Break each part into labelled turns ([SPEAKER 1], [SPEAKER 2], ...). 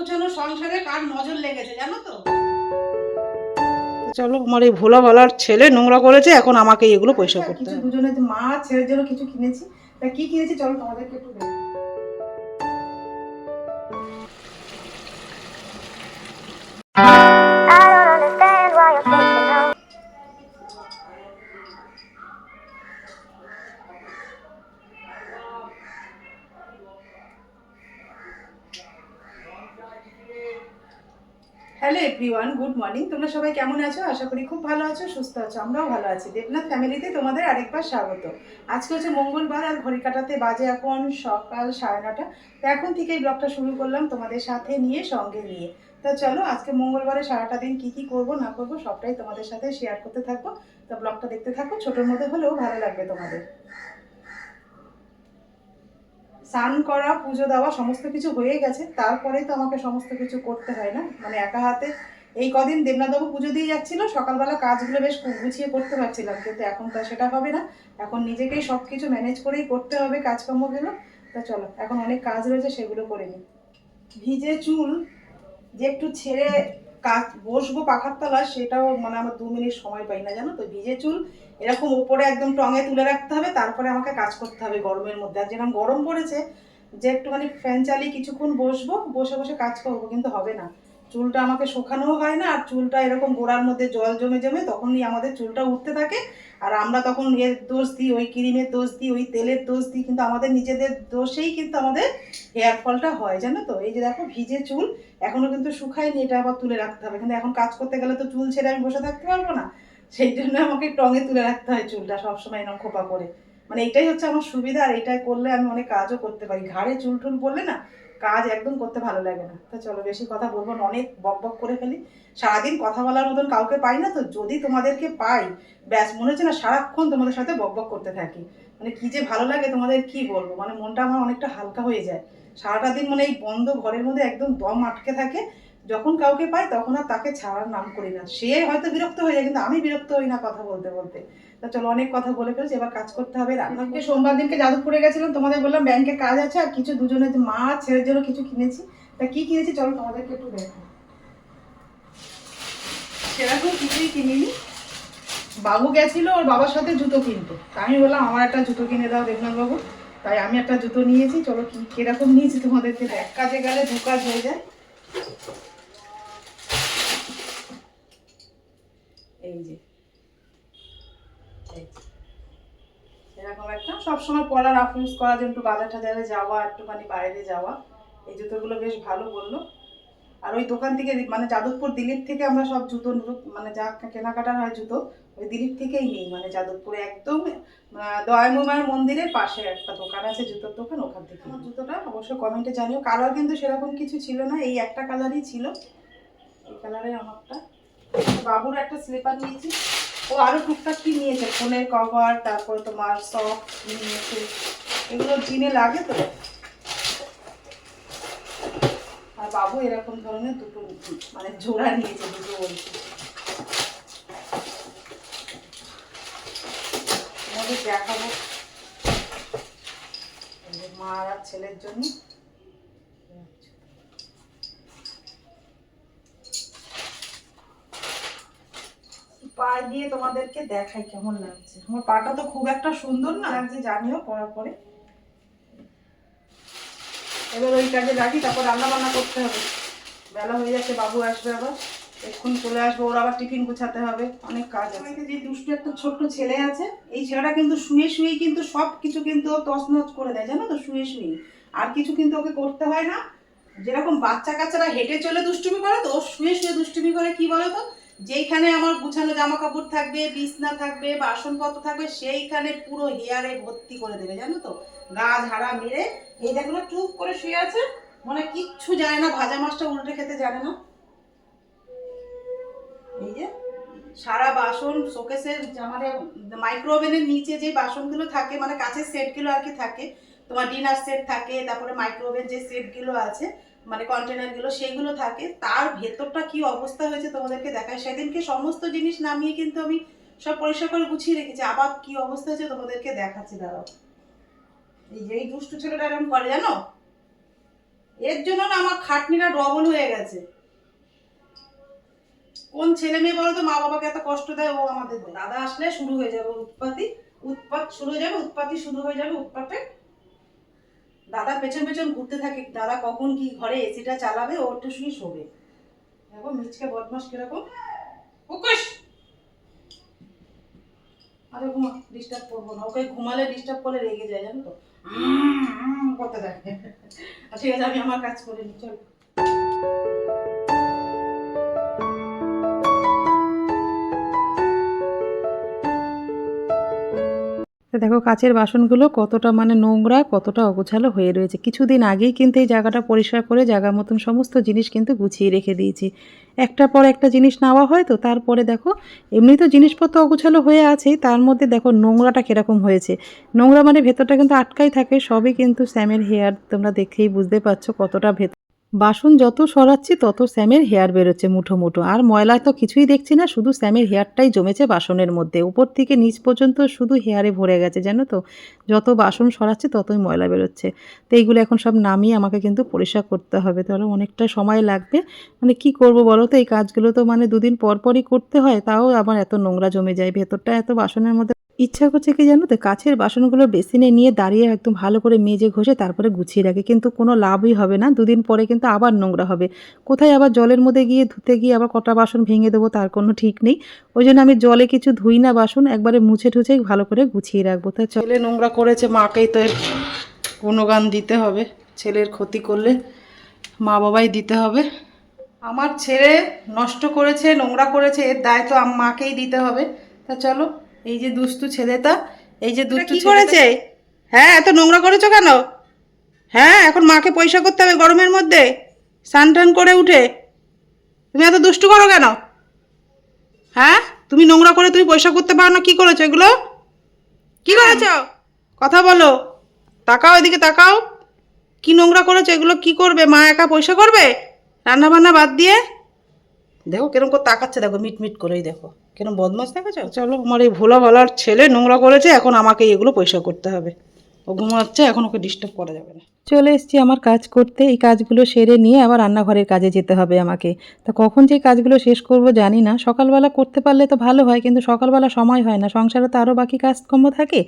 [SPEAKER 1] গুছানো সংসারে কার নজর লেগেছে জানো তো। চলো, আমার এই ভোলা ভালার ছেলে নোংরা করেছে, এখন আমাকে এগুলো পয়সা করতে
[SPEAKER 2] কিছু
[SPEAKER 1] হবে।
[SPEAKER 2] দুজনে মা ছেলের জন্য কিছু কিনেছি। তা কি কিনেছি চলো তোমাদেরকে একটু দেখো। Hello everyone, good morning. তোমরা সবাই কেমন আছো? আশা করি খুব ভালো আছো, সুস্থ আছো। আমরাও ভালো আছি। দেবনাথ ফ্যামিলিতে তোমাদের আরেকবার স্বাগত। আজকে হচ্ছে মঙ্গলবার আর ঘড়ি কাটাতে বাজে এখন সকাল 9:30। তো এখন থেকেই ব্লগটা শুরু করলাম তোমাদের সাথে নিয়ে, সঙ্গে নিয়ে। তো চলো, আজকে মঙ্গলবারে সারাটা দিন কি কি করব না করব সবটাই তোমাদের সাথে শেয়ার করতে থাকবো। তো ব্লগটা দেখতে থাকো, ছোটোর মধ্যে হলেও ভালো লাগবে তোমাদের। স্নান করা, পুজো দেওয়া সমস্ত কিছু হয়ে গেছে, তারপরেই তো আমাকে সমস্ত কিছু করতে হয় না, মানে একা হাতে। এই কদিন দেবনাথবাবু পুজো দিয়ে যাচ্ছিল, সকালবেলা কাজগুলো বেশ গুছিয়ে করতে পারছিলাম, কিন্তু এখন তো সেটা হবে না। এখন নিজেকেই সব কিছু ম্যানেজ করেই করতে হবে কাজকর্মগুলো। তা চলো, এখন অনেক কাজ রয়েছে, সেগুলো করে নিই। ভিজে চুল যে একটু ছেড়ে কাজ বসবো পাখার তলায়, সেটাও মানে আমার 2 মিনিট সময় পাই না জানো তো। ভিজে চুল এরকম ওপরে একদম টঙে তুলে রাখতে হবে, তারপরে আমাকে কাজ করতে হবে গরমের মধ্যে। আর যেরকম গরম পড়েছে যে একটুখানি ফ্যান চালিয়ে কিছুক্ষণ বসবো, বসে বসে কাজ করবো, কিন্তু হবে না। চুলটা আমাকে শুকানোও হয় না, আর চুলটা এরকম গোড়ার মধ্যে জল জমে জমে তখনই আমাদের চুলটা উঠতে থাকে। আর আমরা তখন এর দোষ দিই, ওই ক্রিমের দোষ দিই, ওই তেলের দোষ দিই, কিন্তু আমাদের নিজেদের দোষেই কিন্তু আমাদের হেয়ার ফলটা হয় জানো তো। এই যে দেখো ভিজে চুল এখনো কিন্তু শুকায়নি, এটা আবার তুলে রাখতে হবে, কিন্তু এখন কাজ করতে গেলে তো চুল ছেড়ে আমি বসে থাকতে পারবো না। সেই জন্য আমাকে টঙে তুলে রাখতে হয় চুলটা সবসময় এরকম খোপা করে। মানে এটাই হচ্ছে আমার সুবিধা, আর এটাই করলে আমি অনেক কাজও করতে পারি। ঘাড়ে চুল টুল পড়লে না কাজ একদম করতে ভালো লাগে না। তো চলো, বেশি কথা বলবো না, অনেক বক বক করে ফেলি। সারাদিন কথা বলার মতন কাউকে পাই না, তো যদি তোমাদেরকে পাই ব্যাস মনে হচ্ছে না সারাক্ষণ তোমাদের সাথে বক বক করতে থাকি। মানে কি যে ভালো লাগে তোমাদের কি বলবো, মানে মনটা আমার অনেকটা হালকা হয়ে যায়। সারাটা দিন মানে এই বন্ধ ঘরের মধ্যে একদম দম আটকে থাকে। যখন কাউকে পাই তখন আর তাকে ছাড়ার নাম করি না। সে হয়তো বিরক্ত হয়ে যায়, কিন্তু আমি বিরক্ত হই না কথা বলতে বলতে। তা চলো, অনেক কথা বলে ফেলছি, এবার কাজ করতে হবে। রান্নাকে সোমবার দিনকে যাদবপুরে গেছিলাম, তোমাদের বললাম ব্যাংকে কাজ আছে, আর কিছু দুজনে মা ছেলের জন্য কিছু কিনেছি। তা কি কিনেছি চলো তোমাদেরকে একটু দেখো। সেরকম কিছুই কিনিনি। বাবু গেছিল ওর বাবার সাথে জুতো কিনতে, তা আমি বললাম আমার একটা জুতো কিনে দাও দেবনাথ বাবু। তাই আমি একটা জুতো নিয়েছি। চলো কি কিরকম নিয়েছি তোমাদেরকে, এক কাজে গেলে দু কাজ হয়ে যায়। এই যে এরকম একটা সবসময় পরা, রাফ ইউজ করার জন্য, একটু বাজার টাজারে যাওয়া, একটুখানি বাইরে যাওয়া। এই জুতোগুলো বেশ ভালো বললো। আর ওই দোকান থেকে মানে যাদবপুর দিলীপ থেকে আমরা সব জুতো মানে যা কেনাকাটা হয় জুতো, ওই দিলীপ থেকেই নিই। মানে যাদবপুরে একদম দয়াময় মন্দিরের পাশে একটা দোকান আছে, জুতোর দোকান, ওখান থেকে। আমার জুতোটা অবশ্য কমেন্টে জানিও। কালার কিন্তু সেরকম কিছু ছিল না, এই একটা কালারই ছিল, এই কালারের আমারটা। বাবুর একটা স্লিপার নিয়েছি। ও আরো টুকটাক কি নিয়েছে, ফোনের কভার, তারপরে তোমার সক্স নিয়েছে, এগুলো জিনে লাগে তো। আর বাবু এরকম ধরনের দুটো মানে জোড়া নিয়েছে, দুটো বলছি। তোমাদের দেখাবো মা আর ছেলের জন্য। পায়ে দিয়ে তোমাদেরকে দেখাই কেমন লাগছে। আমার পাটা তো খুব একটা সুন্দর না লাগছে, জানিও পরার পরে। এবার ওই কাজে রাখি, তারপর রান্না বান্না করতে হবে। বেলা হয়ে যাচ্ছে, বাবু আসবে আবার, এক্ষুন চলে আসবে, ওর আবার টিফিন গুছাতে হবে, অনেক কাজ আছে। যে দুষ্টু একটা ছোট্ট ছেলে আছে, এই ছেলেটা কিন্তু শুয়ে শুয়েই কিন্তু সব কিছু কিন্তু ও তছনছ করে দেয় জানো তো, শুয়ে শুয়ে। আর কিছু কিন্তু ওকে করতে হয় না। যেরকম বাচ্চা কাচ্চারা হেঁটে চলে দুষ্টুমি করে, তো ও শুয়ে শুয়ে দুষ্টুমি করে। কি বলো তো, যেইখানে আমার গুছানো জামা কাপড় থাকবে, বিছনা থাকবে, বাসনপত্র থাকবে, সেইখানে পুরো হেয়ারে ভর্তি করে দেবে জানো তো, গা ঝাড়া মেরে। এই দেখো না, চুপ করে শুয়ে আছে, মনে কিচ্ছু জানে না, ভাজা মাছটা উল্টে খেতে জানে না। এই যে সারা বাসন শোকেসের মানে মাইক্রোওভেনের নিচে যে বাসনগুলো থাকে, মানে কাঁচের সেটগুলো আর কি থাকে, তোমার ডিনার সেট থাকে, তারপরে মাইক্রোওভেন যে সেটগুলো আছে মানে কন্টেনারগুলো, সেগুলো থাকে, তার ভেতরটা কি অবস্থা হয়েছে তোমাদেরকে দেখায়। সেদিনকে সমস্ত জিনিস নামিয়ে কিন্তু আমি সব পরিষ্কার করে গুছিয়ে রেখেছি, আবার কি অবস্থা হয়েছে তোমাদেরকে দেখাচ্ছি, দাঁড়াও। এই যে এই দুষ্টু ছেলেটা এরকম করে জানো, এর জন্য না আমার খাটনিটা ডবল হয়ে গেছে। কোন ছেলে মেয়ে বলো তো মা বাবাকে এত কষ্ট দেয়, ও আমাদের দেয়। দাদা আসলে শুরু হয়ে যাবে উৎপাত শুরু হয়ে যাবে, উৎপাতে দাদা পেছন পেছন ঘুরতে থাকে। দাদা কখন কি ঘরে এসিটা চালাবে, ও একটু শুনে শোবে। দেখো মিচকে বদমাস কিরকম। উকুশ, আরে ঘুমা, ডিস্টার্ব করবো না ওকে। ঘুমালে ডিস্টার্ব করলে রেগে যায় জানো তো, করতে থাকে। ঠিক আছে, আমি আমার কাজ করে নিই, চল।
[SPEAKER 1] তো দেখো কাচের বাসনগুলো কতটা মানে নোংরা, কতটা অগোছালো হয়ে রয়েছে। কিছুদিন আগেই কিন্তু এই জায়গাটা পরিষ্কার করে জায়গা মতন সমস্ত জিনিস কিন্তু গুছিয়ে রেখে দিয়েছি। একটার পর একটা জিনিস নেওয়া হয় তো, তারপরে দেখো এমনি তো জিনিসপত্র অগোছালো হয়ে আছেই, তার মধ্যে দেখো নোংরাটা কীরকম হয়েছে। নোংরা মানে ভেতরটা কিন্তু আটকাই থাকে, সবই কিন্তু স্যামের হেয়ার। তোমরা দেখেই বুঝতে পারছো কতটা বাসন যত সরাচ্ছি তত স্যামের হেয়ার বেরোচ্ছে মুঠো মুঠো। আর ময়লা তো কিছুই দেখছি না, শুধু স্যামের হেয়ারটাই জমেছে বাসনের মধ্যে। উপর থেকে নিচ পর্যন্ত শুধু হেয়ারে ভরে গেছে জানো তো। যত বাসন সরাচ্ছি ততই ময়লা বেরোচ্ছে। তো এইগুলো এখন সব নামিয়ে আমাকে কিন্তু পরিষ্কার করতে হবে, তাহলে অনেকটা সময় লাগবে। মানে কি করব বলো তো, এই কাজগুলো তো মানে দুদিন পর পরই করতে হয়, তাও আবার এত নোংরা জমে যায় ভেতরটা এত বাসনের মধ্যে। ইচ্ছা করছে কি জানো তো, কাছের বাসনগুলো বেসিনে নিয়ে দাঁড়িয়ে একদম ভালো করে মেজে ঘষে তারপরে গুছিয়ে রাখি, কিন্তু কোনো লাভই হবে না। দুদিন পরে কিন্তু আবার নোংরা হবে। কোথায় আবার জলের মধ্যে গিয়ে ধুতে গিয়ে আবার কটা বাসন ভেঙে দেবো তার কোনো ঠিক নেই। ওই জন্য আমি জলে কিছু ধুই না বাসন, একবারে মুছে টুছেই ভালো করে গুছিয়ে রাখবো। তা ছেলে নোংরা করেছে, মাকেই তো এর গুণগান দিতে হবে। ছেলের ক্ষতি করলে মা বাবাই দিতে হবে। আমার ছেলে নষ্ট করেছে, নোংরা করেছে, এর দায় তো মাকেই দিতে হবে। তা চলো, এই যে দুষ্টু ছেলেটা, এই যে দুষ্টু কি করেছে, হ্যাঁ এত নোংরা করেছো কেন? হ্যাঁ এখন মাকে পয়সা করতে হবে গরমের মধ্যে, স্নান টান করে উঠে। তুমি এত দুষ্টু করো কেন? হ্যাঁ তুমি নোংরা করে তুমি পয়সা করতে পারো না, কি করেছো এগুলো? কি করেছো? কথা বলো, তাকাও এদিকে তাকাও। কি নোংরা করেছো এগুলো? কি করবে মা, একা পয়সা করবে রান্না বান্না বাদ দিয়ে? দেখো কিরম করে তাকাচ্ছে, দেখো মিট মিট করেই, দেখো কিরম বদমাস দেখাচ্ছ। চলো, আমার এই ভোলা ভালার ছেলে নোংরা করেছে, এখন আমাকে এগুলো পয়সা করতে হবে। ও ঘুমাচ্ছে, এখন ওকে ডিস্টার্ব করা যাবে না। চলে এসেছি আমার কাজ করতে, এই কাজগুলো সেরে নিয়ে আবার রান্নাঘরের কাজে যেতে হবে আমাকে। তা কখন যে কাজগুলো শেষ করব জানি না। সকালবেলা করতে পারলে তো ভালো হয়, কিন্তু সকালবেলা সময় হয় না, সংসারে তো আরও বাকি কাজকর্ম থাকে।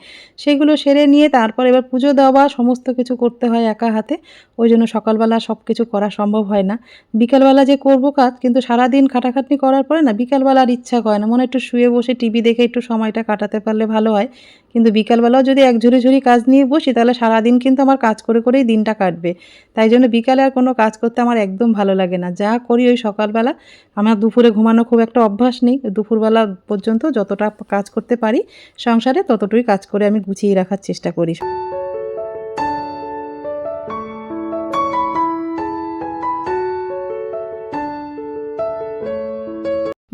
[SPEAKER 1] সেগুলো সেরে নিয়ে তারপর এবার পুজো দেওয়া সমস্ত কিছু করতে হয় একা হাতে। ওই জন্য সকালবেলা সব কিছু করা সম্ভব হয় না। বিকালবেলা যে করব কাজ, কিন্তু সারাদিন খাটাখাটনি করার পরে না বিকালবেলা আর ইচ্ছা করে না, মনে একটু শুয়ে বসে টিভি দেখে একটু সময়টা কাটাতে পারলে ভালো হয়। কিন্তু বিকালবেলাও যদি এক ঝুড়ি ঝুড়ি কাজ নিয়ে বসি তাহলে সারাদিন কিন্তু আমার কাজ করে করেই দিনটা কাটবে। তাই জন্য বিকালে আর কোনো কাজ করতে আমার একদম ভালো লাগে না, যা করি ওই সকালবেলা। আমার দুপুরে ঘুমানো খুব একটা অভ্যাস নেই, দুপুরবেলা পর্যন্ত যতটা কাজ করতে পারি সংসারে ততটুকুই কাজ করে আমি গুছিয়ে রাখার চেষ্টা করি।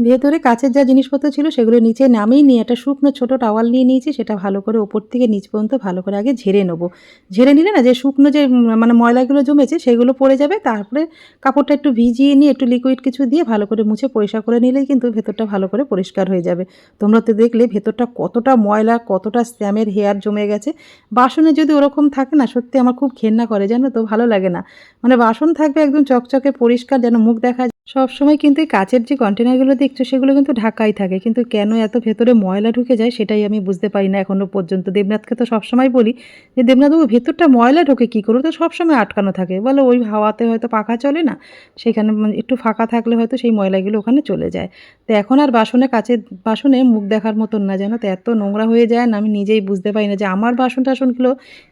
[SPEAKER 1] ভেতরে কাচের যা জিনিসপত্র ছিল সেগুলো নিচে নামিয়ে নিয়ে একটা শুকনো ছোট টাওয়াল নিয়ে নিয়েছি, সেটা ভালো করে ওপর থেকে নিচ পর্যন্ত ভালো করে আগে ঝেড়ে নেবো। ঝেড়ে নিলে না যে শুকনো যে মানে ময়লাগুলো জমেছে সেগুলো পড়ে যাবে। তারপরে কাপড়টা একটু ভিজিয়ে নিয়ে একটু লিকুইড কিছু দিয়ে ভালো করে মুছে পরিষ্কার করে নিলেই কিন্তু ভেতরটা ভালো করে পরিষ্কার হয়ে যাবে। তোমরা তো দেখলে ভেতরটা কতটা ময়লা, কতটা স্যামের হেয়ার জমে গেছে। বাসনে যদি ওরকম থাকে না, সত্যি আমার খুব ঘেন্না করে জানো তো, ভালো লাগে না। মানে বাসন থাকবে একদম চকচকে পরিষ্কার, যেন মুখ দেখা সবসময়। কিন্তু এই কাচের যে কন্টেনারগুলো দেখছো সেগুলো কিন্তু ঢাকাই থাকে, কিন্তু কেন এত ভেতরে ময়লা ঢুকে যায় সেটাই আমি বুঝতে পারি না এখনো পর্যন্ত। দেবনাথকে তো সবসময় বলি যে দেবনাথবাবু ভেতরটা ময়লা ঢোকে কী করো, তো সবসময় আটকানো থাকে। বলো ওই হাওয়াতে হয়তো পাখা চলে না, সেখানে একটু ফাঁকা থাকলে হয়তো সেই ময়লাগুলো ওখানে চলে যায়। তো এখন আর কাচের বাসনে মুখ দেখার মতন না জানো তো, এত নোংরা হয়ে যায় না, আমি নিজেই বুঝতে পারি না যে আমার বাসন টাসনগুলো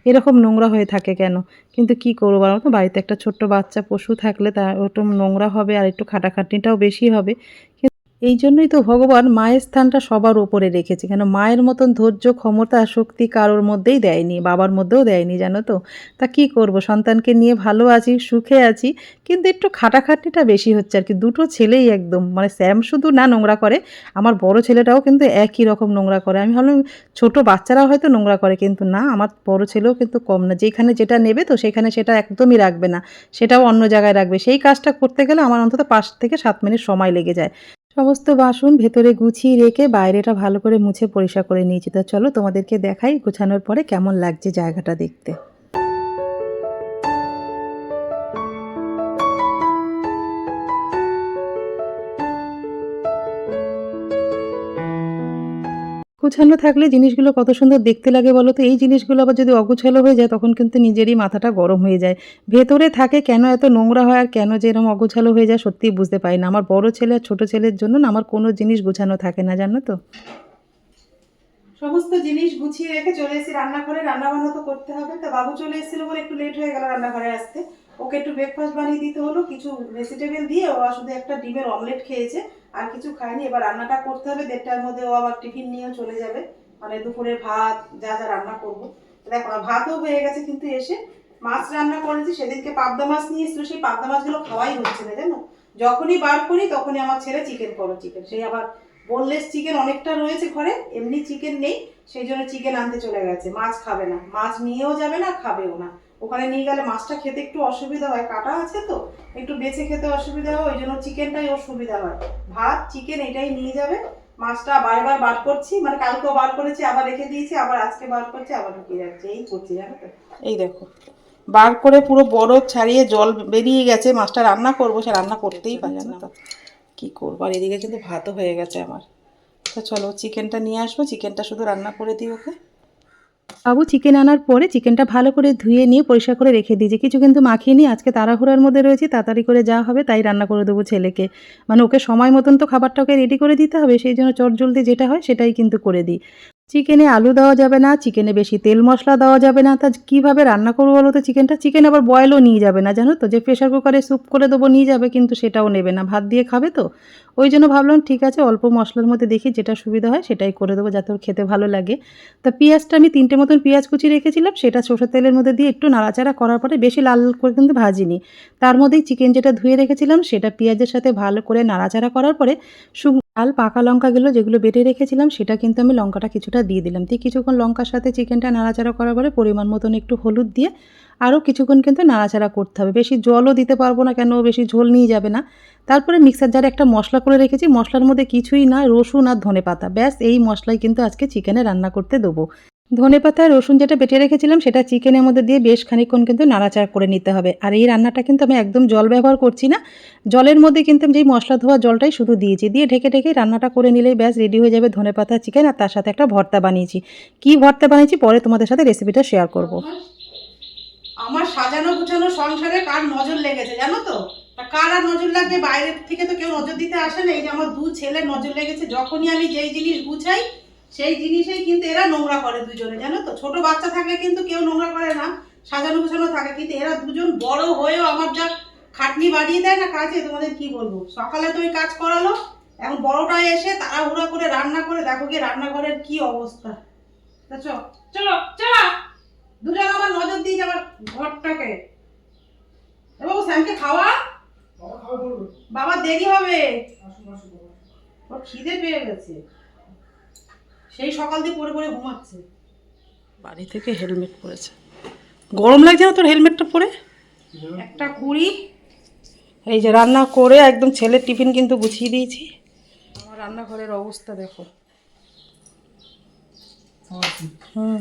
[SPEAKER 1] এরকম নোংরা হয়ে থাকে কেন। কিন্তু কি করবো বলো তো, বাড়িতে একটা ছোট্ট বাচ্চা পশু থাকলে তার ওটা নোংরা হবে আর একটু খাটাখাটনিটাও বেশি হবে। এই জন্যই তো ভগবান মায়ের স্থানটা সবার উপরে রেখেছে, কেন মায়ের মতন ধৈর্য, ক্ষমতা, শক্তি কারোর মধ্যেই দেয়নি, বাবার মধ্যেও দেয়নি জানো তো। তা কি করব, সন্তানকে নিয়ে ভালো আছি, সুখে আছি, কিন্তু একটু খাটাখাটনিটা বেশি হচ্ছে আর কি। দুটো ছেলেই একদম মানে স্যাম শুধু না নোংরা করে, আমার বড় ছেলেটাও কিন্তু একই রকম নোংরা করে। আমি ভাবলাম ছোট বাচ্চারাও হয়তো নোংরা করে, কিন্তু না, আমার বড় ছেলেও কিন্তু কম না। যেখানে যেটা নেবে তো সেখানে সেটা একদমই রাখবে না, সেটাও অন্য জায়গায় রাখবে। সেই কাজটা করতে গেলে আমার অন্তত 5 থেকে 7 মিনিট সময় লেগে যায়। সমস্ত বাসন ভেতরে গুছিয়ে রেখে বাইরেটা ভালো করে মুছে পরিষ্কার করে নিয়েছি। তা চলো তোমাদেরকে দেখাই গোছানোর পরে কেমন লাগছে জায়গাটা দেখতে। গোছানো থাকলে জিনিসগুলো কত সুন্দর দেখতে লাগে বলো তো। এই জিনিসগুলো আবার যদি অগোছালো হয়ে যায় তখন কিন্তু নিজেরই মাথাটা গরম হয়ে যায়। ভেতরে থাকে কেন এত নোংরা হয় আর কেন যে এরকম অগোছালো হয়ে যায় সত্যিই বুঝতে পারি না। আমার বড় ছেলে আর ছোট ছেলের জন্য না আমার কোনো জিনিস গোছানো থাকে না, জানো তো।
[SPEAKER 2] সমস্ত জিনিস গুছিয়ে রেখে চলে এসেছি রান্নাঘরে। রান্না বান্না তো করতে হবে, তা বাবু চলে এসেছিল বলে একটু লেট হয়ে গেল রান্নাঘরে আসতে। ওকে একটু ব্রেকফাস্ট বানিয়ে দিতে হলো, কিছু ভেজিটেবল দিয়ে। ও শুধু একটা ডিমের অমলেট খেয়েছে, আর কিছু খায়নি। এবার রান্নাটা করতে হবে 1:30টার মধ্যে। ও আবার টিফিন নিয়েও চলে যাবে, মানে দুপুরের ভাত যা যা রান্না করবো। দেখো না, ভাতও হয়ে গেছে, কিন্তু এসে মাছ রান্না করেছি। সেদিনকে পাবদা মাছ নিয়ে এসেছিল, সেই পাবদা মাছগুলো খাওয়াই হচ্ছে না জানো। যখনই বার করি তখনই আমার ছেলে চিকেন করো চিকেন। সেই আবার বোনলেস চিকেন অনেকটা রয়েছে ঘরে, এমনি চিকেন নেই, সেই জন্য চিকেন আনতে চলে গেছে। মাছ খাবে না, মাছ নিয়েও যাবে না, খাবেও না। ওখানে নিয়ে গেলে মাছটা খেতে একটু অসুবিধা হয়, কাটা আছে তো একটু বেছে খেতে অসুবিধা হয়, ওই জন্য চিকেনটাই ওর সুবিধা হয়। ভাত চিকেন এটাই নিয়ে যাবে। মাছটা বারবার বার করছি, মানে কালকেও বার করেছি, আবার রেখে দিয়েছি, আবার আজকে বার করছি, আবার ঢুকিয়ে যাচ্ছে, এই করছি জানো তো। এই দেখো, বার করে পুরো বরফ ছাড়িয়ে জল বেরিয়ে গেছে। মাছটা রান্না করবো, সে রান্না করতেই পারছে না তো কি করবো। আর এদিকে কিন্তু ভাতও হয়ে গেছে আমার। তো চলো চিকেনটা নিয়ে আসবো, চিকেনটা শুধু রান্না করে দিই ওকে।
[SPEAKER 1] বাবু চিকেন আনার পরে চিকেনটা ভালো করে ধুয়ে নিয়ে পরিষ্কার করে রেখে দিয়েছি, কিছু কিন্তু মাখিয়ে নিই। আজকে তাড়াহুড়োর মধ্যে রয়েছি, তাড়াতাড়ি করে যা হবে তাই রান্না করে দেবো ছেলেকে। মানে ওকে সময় মতন তো খাবারটা ওকে রেডি করে দিতে হবে, সেই জন্য চটজলদি যেটা হয় সেটাই কিন্তু করে দিই। চিকেনে আলু দেওয়া যাবে না, চিকেনে বেশি তেল মশলা দেওয়া যাবে না। তা কীভাবে রান্না করবো বলো তো চিকেনটা? চিকেন আবার বয়েলও নিয়ে যাবে না জানো তো, যে প্রেশার কুকারে স্যুপ করে দেবো নিয়ে যাবে, কিন্তু সেটাও নেবে না, ভাত দিয়ে খাবে তো। ওই জন্য ভাবলাম ঠিক আছে অল্প মশলার মধ্যে দেখি যেটা সুবিধা হয় সেটাই করে দেবো, যাতে ওর খেতে ভালো লাগে। তা পেঁয়াজটা আমি 3টে মতন পেঁয়াজ কুচি রেখেছিলাম, সেটা সরষের তেলের মধ্যে দিয়ে একটু নাড়াচাড়া করার পরে, বেশি লাল করে কিন্তু ভাজিনি। তার মধ্যেই চিকেন যেটা ধুয়ে রেখেছিলাম সেটা পেঁয়াজের সাথে ভালো করে নাড়াচাড়া করার পরে লাল পাকা লঙ্কাগুলো যেগুলো বেটে রেখেছিলাম সেটা কিন্তু আমি লঙ্কাটা কিছুটা দিয়ে দিলাম। দিয়ে কিছুক্ষণ লঙ্কার সাথে চিকেনটা নাড়াচাড়া করার পরে পরিমাণ মতন একটু হলুদ দিয়ে আরও কিছুক্ষণ কিন্তু নাড়াচাড়া করতে হবে। বেশি জলও দিতে পারবো না, কেন বেশি ঝোল নিয়ে যাবে না। তারপরে মিক্সার জারে একটা মশলা করে রেখেছি, মশলার মধ্যে কিছুই না, রসুন আর ধনেপাতা, ব্যাস এই মশলাই কিন্তু আজকে চিকেনে রান্না করতে দেবো। ধনেপাতা আর রসুন যেটা বেটে রেখেছিলাম সেটা চিকেনের মধ্যে দিয়ে বেশ খানিকক্ষণ কিন্তু নাড়াচাড়া করে নিতে হবে। আর এই রান্নাটা কিন্তু আমি একদম জল ব্যবহার করছি না, জলের মধ্যে কিন্তু যেই মশলা ধোয়া জলটাই শুধু দিয়েছি। দিয়ে ঢেকে ঢেকে রান্নাটা করে নিলেই ব্যাস রেডি হয়ে যাবে ধনেপাতা চিকেন। আর তার সাথে একটা ভর্তা বানিয়েছি। কী ভর্তা বানিয়েছি পরে তোমাদের সাথে রেসিপিটা শেয়ার করব।
[SPEAKER 2] আমার সাজানো গুছানো সংসারে কার নজর লেগেছে জানো তো? তা কার আর নজর লাগবে, বাইরের থেকে তো কেউ নজর দিতে আসে না। এই যে আমার 2 ছেলে নজর লেগেছে, যখনই আমি যেই জিনিস গুছাই সেই জিনিসেই কিন্তু এরা নোংরা করে দুজনে, জানো তো। ছোট বাচ্চা থাকলে কিন্তু কেউ নোংরা করে না, সাজানো গুছানো থাকে, কিন্তু এরা দুজন বড় হয়েও আমার যা খাটনি বাড়িয়ে দেয় না কাজে, তোমাদের কি বলবো। সকালে তো ওই কাজ করালো, এখন বড়টা এসে তাড়াহুড়া করে রান্না করে, দেখো কি রান্নাঘরের কি অবস্থা। তা চলো চলো চলো, দুজন আমার নজর দিয়ে আমার ঘরটাকে। এবং স্যামকে খাওয়া, বাবা দেরি হবে, ওর খিদে পেয়ে গেছে, সেই সকাল দিয়ে পরে পরে ঘুমাচ্ছে। বাড়ি থেকে হেলমেট পরেছে, গরম লাগছে না তোর হেলমেটটা পরে? একটা কুড়ি। এই যে রান্না করে একদম ছেলের টিফিন কিন্তু গুছিয়ে দিয়েছি। আমার রান্নাঘরের অবস্থা দেখো। হুম